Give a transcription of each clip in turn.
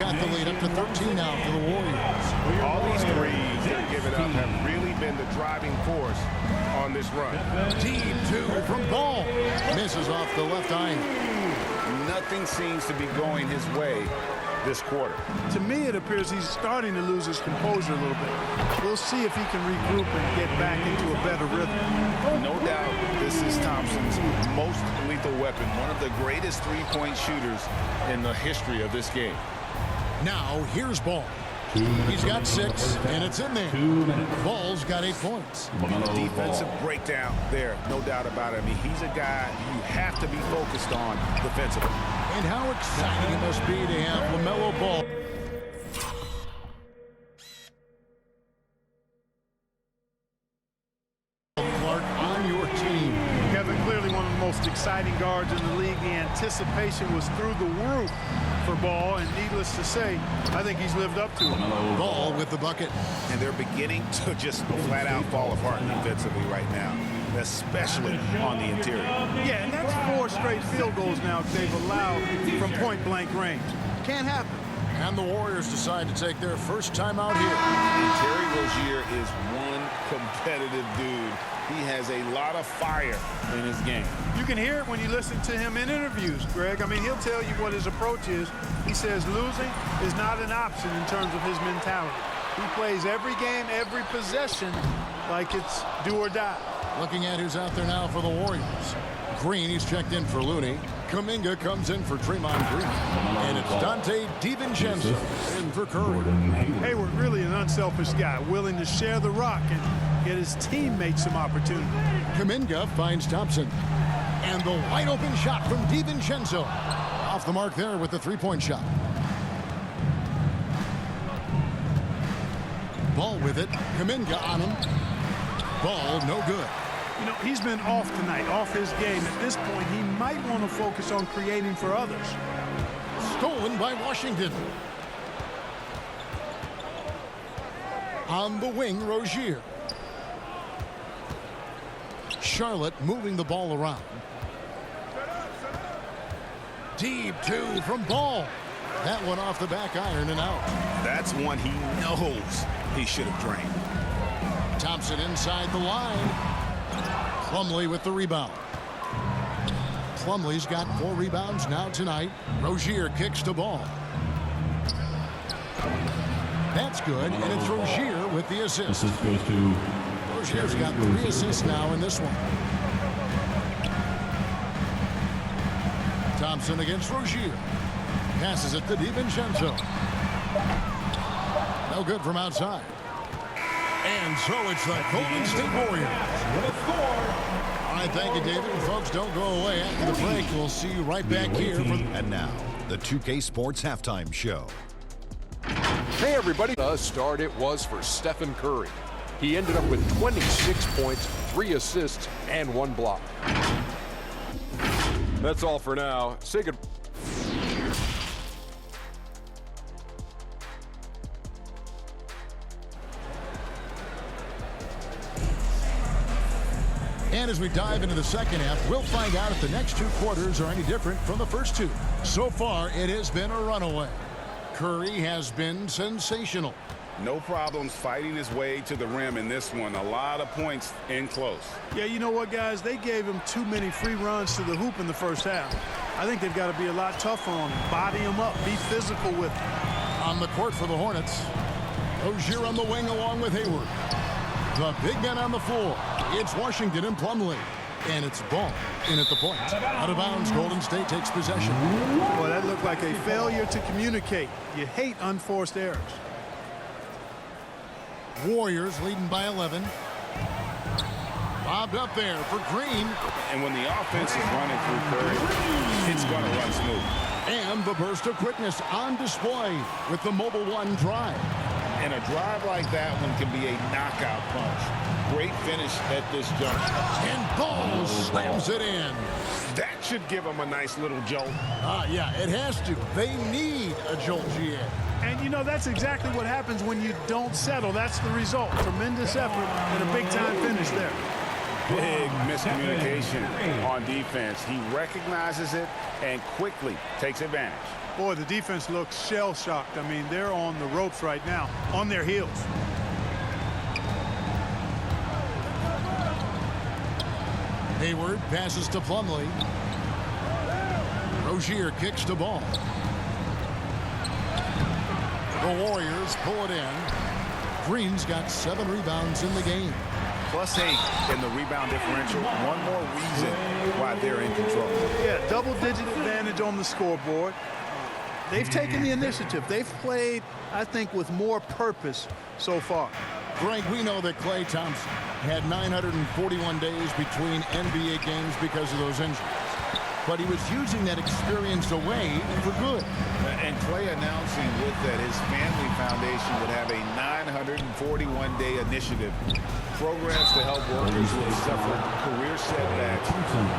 got the lead up to 13 now for the Warriors. All these threes they're giving up have really been the driving force on this run. Deep two from Ball. Misses off the left iron. Nothing seems to be going his way this quarter. To me, it appears he's starting to lose his composure a little bit. We'll see if he can regroup and get back into a better rhythm. No doubt this is Thompson's most lethal weapon, one of the greatest three-point shooters in the history of this game. Now, here's Ball. He's got 6, and it's in there. Ball's got 8 points. Defensive breakdown there, no doubt about it. I mean, he's a guy you have to be focused on defensively. And how exciting it must be to have LaMelo Ball. Clark on your team. Kevin, clearly one of the most exciting guards in the league. The anticipation was through the roof for Ball, and needless to say, I think he's lived up to it. Ball with the bucket. And they're beginning to just flat out fall apart defensively right now, especially on the interior. Yeah, and that's 4 straight field goals now they've allowed from point-blank range. Can't happen. And the Warriors decide to take their first time out here. And Terry Rozier is one competitive dude. He has a lot of fire in his game. You can hear it when you listen to him in interviews, Greg. I mean, he'll tell you what his approach is. He says losing is not an option in terms of his mentality. He plays every game, every possession like it's do or die. Looking at who's out there now for the Warriors. Green, he's checked in for Looney. Kuminga comes in for Draymond Green. And it's Dante DiVincenzo in for Curry. Hayward, really an unselfish guy, willing to share the rock and get his teammates some opportunity. Kuminga finds Thompson. And the wide open shot from DiVincenzo. Off the mark there with the three-point shot. Ball with it. Kuminga on him. Ball no good. You know, he's been off tonight, off his game. At this point, he might want to focus on creating for others. Stolen by Washington. On the wing, Rozier. Charlotte moving the ball around. Deep two from Ball. That one off the back iron and out. That's one he knows he should have drained. Thompson inside the line. Plumlee with the rebound. Plumlee's got 4 rebounds now tonight. Rozier kicks to Ball. That's good, and it's Rozier with the assist. Assist goes to Rozier's got 3 assists now in this one. Thompson against Rozier. Passes it to DiVincenzo. No good from outside. And so it's the Golden State Warriors with a score. All right, thank you, David. And folks, don't go away. After the break, we'll see you right back here. And now, the 2K Sports Halftime Show. Hey, everybody. The start it was for Stephen Curry. He ended up with 26 points, 3 assists, and 1 block. That's all for now. Say good. And as we dive into the second half, we'll find out if the next 2 quarters are any different from the first 2. So far, it has been a runaway. Curry has been sensational. No problems fighting his way to the rim in this one. A lot of points in close. Yeah, you know what, guys? They gave him too many free runs to the hoop in the first half. I think they've got to be a lot tougher on him. Body him up. Be physical with him. On the court for the Hornets. Rozier on the wing along with Hayward. The big men on the floor. It's Washington and Plumlee. And it's Ball in at the point. Out of bounds, Golden State takes possession. Boy, that looked like a failure to communicate. You hate unforced errors. Warriors leading by 11. Bobbed up there for Green. And when the offense is running through Curry, it's going to run smooth. And the burst of quickness on display with the Mobile One drive. And a drive like that one can be a knockout punch. Great finish at this juncture. And Ball slams it in. That should give them a nice little jolt. Yeah, it has to. They need a jolt, GA. And, you know, that's exactly what happens when you don't settle. That's the result. Tremendous effort and a big-time finish there. Big miscommunication on defense. He recognizes it and quickly takes advantage. Boy, the defense looks shell-shocked. I mean, they're on the ropes right now, on their heels. Hayward passes to Plumlee. Rozier kicks the ball. The Warriors pull it in. Green's got 7 rebounds in the game. +8 in the rebound differential. One more reason why they're in control. Yeah, double-digit advantage on the scoreboard. They've taken the initiative. They've played, I think, with more purpose so far. Greg, we know that Klay Thompson had 941 days between NBA games because of those injuries. But he was using that experience away for good. And Klay announcing with that his family foundation would have a 941-day initiative. Programs to help workers who have suffered career setbacks.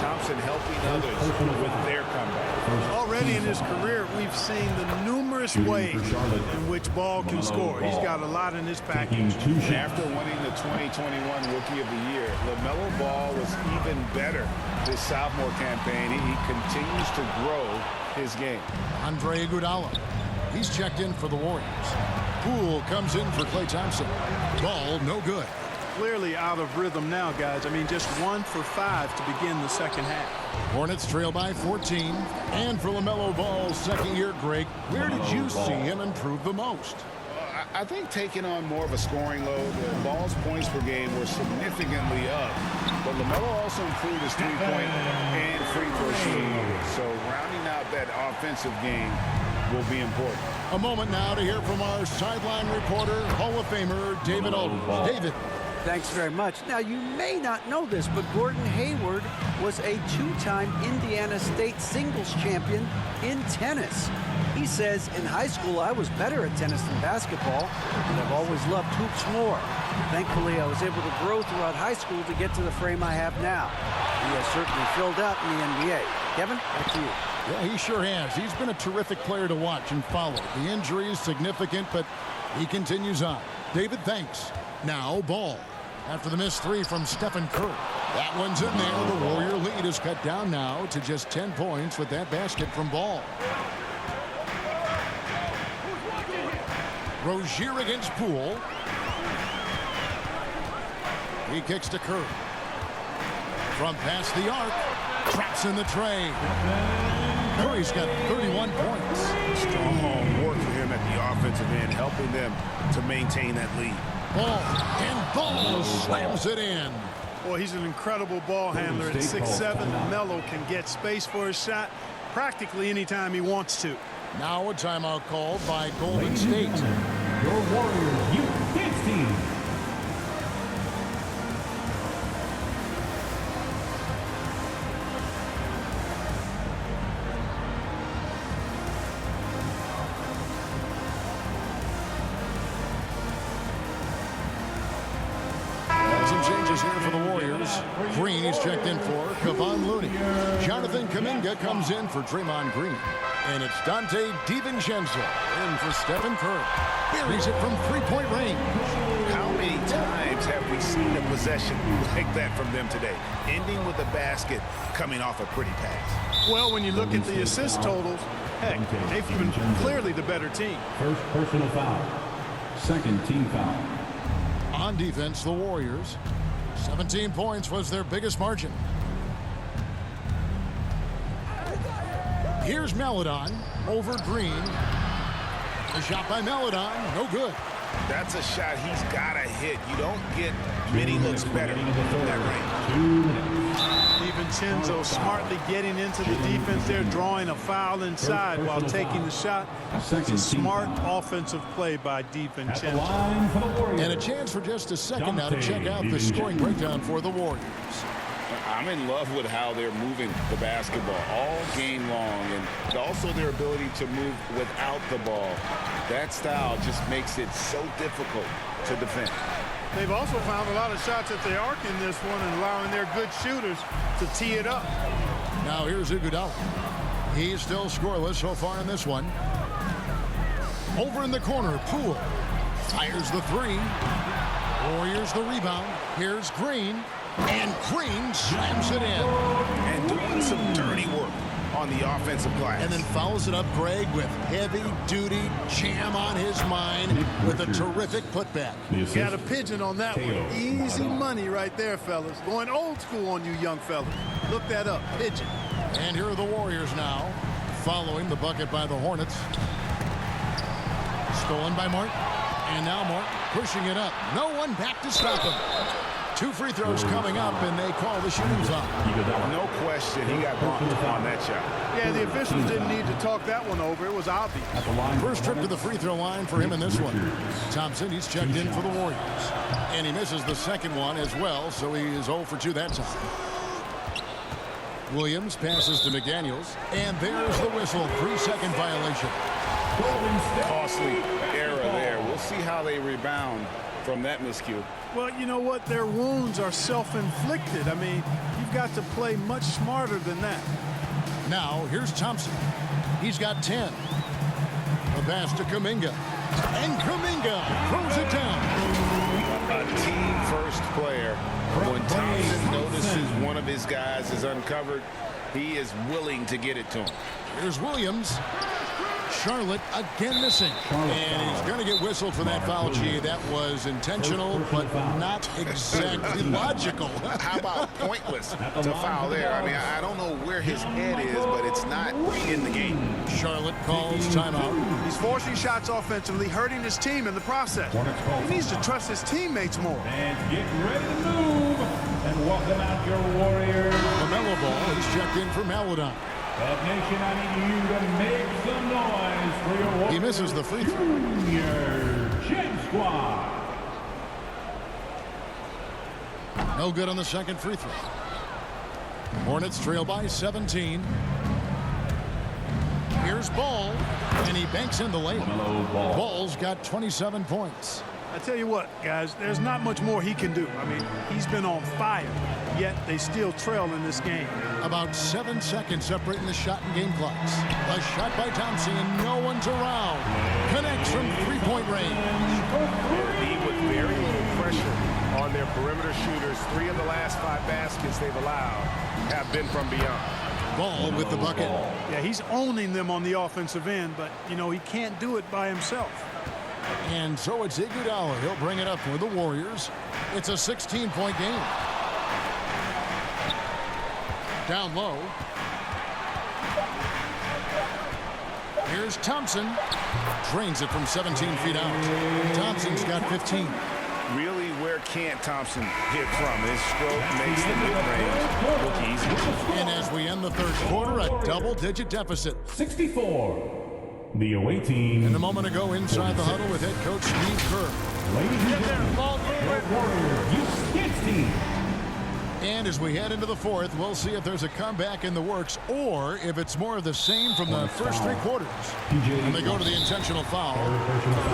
Thompson helping others with their comeback. Already in his career, we've seen the numerous ways in which Ball can score. He's got a lot in his package. After winning the 2021 Rookie of the Year, LaMelo Ball was even better this sophomore campaign. He continues to grow his game. Andre Iguodala. He's checked in for the Warriors. Poole comes in for Klay Thompson. Ball no good. Clearly out of rhythm now, guys. I mean, just 1 for 5 to begin the second half. Hornets trail by 14. And for LaMelo Ball's second year, Greg, where did you see him improve the most? I think taking on more of a scoring load. Ball's points per game were significantly up. But LaMelo also improved his three-point and free throw shooting numbers. So rounding out that offensive game will be important. A moment now to hear from our sideline reporter, Hall of Famer David Alden. David. Thanks very much. Now, you may not know this, but Gordon Hayward was a 2-time Indiana State singles champion in tennis. He says, in high school, I was better at tennis than basketball, and I've always loved hoops more. Thankfully, I was able to grow throughout high school to get to the frame I have now. He has certainly filled out in the NBA. Kevin, back to you. Yeah, he sure has. He's been a terrific player to watch and follow. The injury is significant, but he continues on. David, thanks. Now, Ball. After the missed 3 from Stephen Curry. That one's in there. The Warrior lead is cut down now to just 10 points with that basket from Ball. Rozier against Poole. He kicks to Curry. From past the arc. Traps in the tray. Curry's got 31 points. Strong work for him at the offensive end, helping them to maintain that lead. Ball, and Ball slams it in. Boy, he's an incredible ball handler at 6'7". Melo can get space for his shot practically anytime he wants to. Now a timeout called by Golden State. Your Warriors Youth Dance Team. Changes here for the Warriors. Green is checked in for Kevon Looney. Jonathan Kuminga comes in for Draymond Green. And it's Dante DiVincenzo in for Stephen Curry. Buries it from three-point range. How many times have we seen a possession like that from them today? Ending with a basket, coming off a pretty pass. Well, when you look at the assist totals, heck, they've been clearly the better team. First personal foul. Second team foul. On defense, the Warriors. 17 points was their biggest margin. Here's Maledon over Green. A shot by Maledon, no good. That's a shot he's got to hit. You don't get many looks better from that range. 2 minutes. DiVincenzo smartly getting into the defense there, drawing a foul inside while taking the shot. It's a smart offensive play by At the DiVincenzo. line for the Warriors. And a chance for just a second now to check out the scoring breakdown for the Warriors. I'm in love with how they're moving the basketball all game long, and also their ability to move without the ball. That style just makes it so difficult to defend. They've also found a lot of shots at the arc in this one and allowing their good shooters to tee it up. Now here's Iguodala. He's still scoreless so far in this one. Over in the corner, Poole fires the 3. Warriors the rebound. Here's Green. And Green slams it in. And doing some dirty work on the offensive glass. And then follows it up, Greg, with heavy-duty jam on his mind with a terrific putback. Got a pigeon on that one. Easy money right there, fellas. Going old school on you young fellas. Look that up, pigeon. And here are the Warriors now, following the bucket by the Hornets. Stolen by Martin. And now Martin pushing it up. No one back to stop him. 2 free throws coming up, and they call the shooting foul. No question, he got bumped on that shot. Yeah, the officials didn't need to talk that one over. It was obvious. First trip to the free throw line for him in this one. Thompson, he's checked in for the Warriors. And he misses the second one as well, so he is 0 for 2 that time. Williams passes to McDaniels, and there's the whistle. 3-second violation. Costly error there. We'll see how they rebound from that miscue. Well, you know what? Their wounds are self-inflicted. I mean, you've got to play much smarter than that. Now, here's Thompson. He's got 10. A pass to Kuminga. And Kuminga throws it down. A team-first player. When Thompson notices one of his guys is uncovered, he is willing to get it to him. Here's Williams. Charlotte again missing. And he's going to get whistled for that foul, G. That was intentional, but not exactly logical. How about pointless to foul there? I mean, I don't know where his head is, but it's not in the game. Charlotte calls timeout. He's forcing shots offensively, hurting his team in the process. He needs to trust his teammates more. And get ready to move. And welcome out your Warriors. LaMelo Ball is checked in for Maladon. That nation, I need you to make some noise for your Warriors. He misses the free throw. Junior Gem Squad. No good on the second free throw. Hornets trail by 17. Here's Ball, and he banks in the lane. Ball's got 27 points. I tell you what, guys, there's not much more he can do. I mean, he's been on fire, yet they still trail in this game. About 7 seconds separating the shot and game clocks. A shot by Thompson, and no one's around. Connects from three-point range. With very little pressure on their perimeter shooters. 3 of the last 5 baskets they've allowed have been from beyond. Ball with the bucket. Yeah, he's owning them on the offensive end, but, you know, he can't do it by himself. And so it's Iguodala. He'll bring it up for the Warriors. It's a 16-point game. Down low. Here's Thompson. Drains it from 17 feet out. Thompson's got 15. Really, where can't Thompson hit from? His stroke makes the mid-range look easy. And as we end the third quarter, a double-digit deficit. 64. The away team. And a moment ago, inside the huddle with head coach Steve Kerr. Ladies and gentlemen, your Warrior Houston team. And as we head into the fourth, we'll see if there's a comeback in the works or if it's more of the same from the first 3 quarters. And they go to the intentional foul.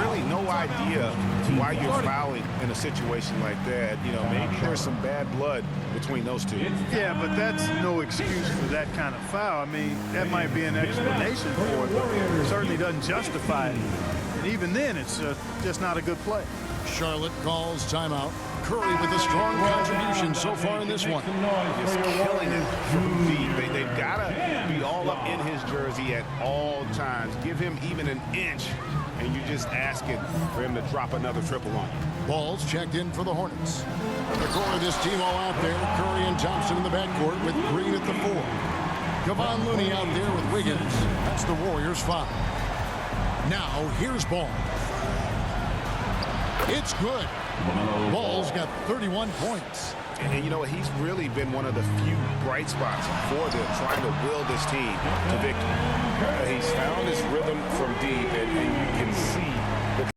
Really no idea why you're fouling in a situation like that. You know, maybe there's some bad blood between those two. Yeah, but that's no excuse for that kind of foul. I mean, that might be an explanation for it, but it certainly doesn't justify it. And even then, it's just not a good play. Charlotte calls timeout. Curry with a strong contribution so far in this one. Just killing it from deep. They've got to be all up in his jersey at all times. Give him even an inch, and you're just asking for him to drop another triple on you. Ball's checked in for the Hornets. The core of this team all out there. Curry and Thompson in the backcourt with Green at the 4. Kevon Looney out there with Wiggins. That's the Warriors' 5. Now, here's Ball. It's good. Ball's got 31 points. And you know what? He's really been one of the few bright spots for them, trying to will this team to victory. He's found his rhythm from deep, and you can see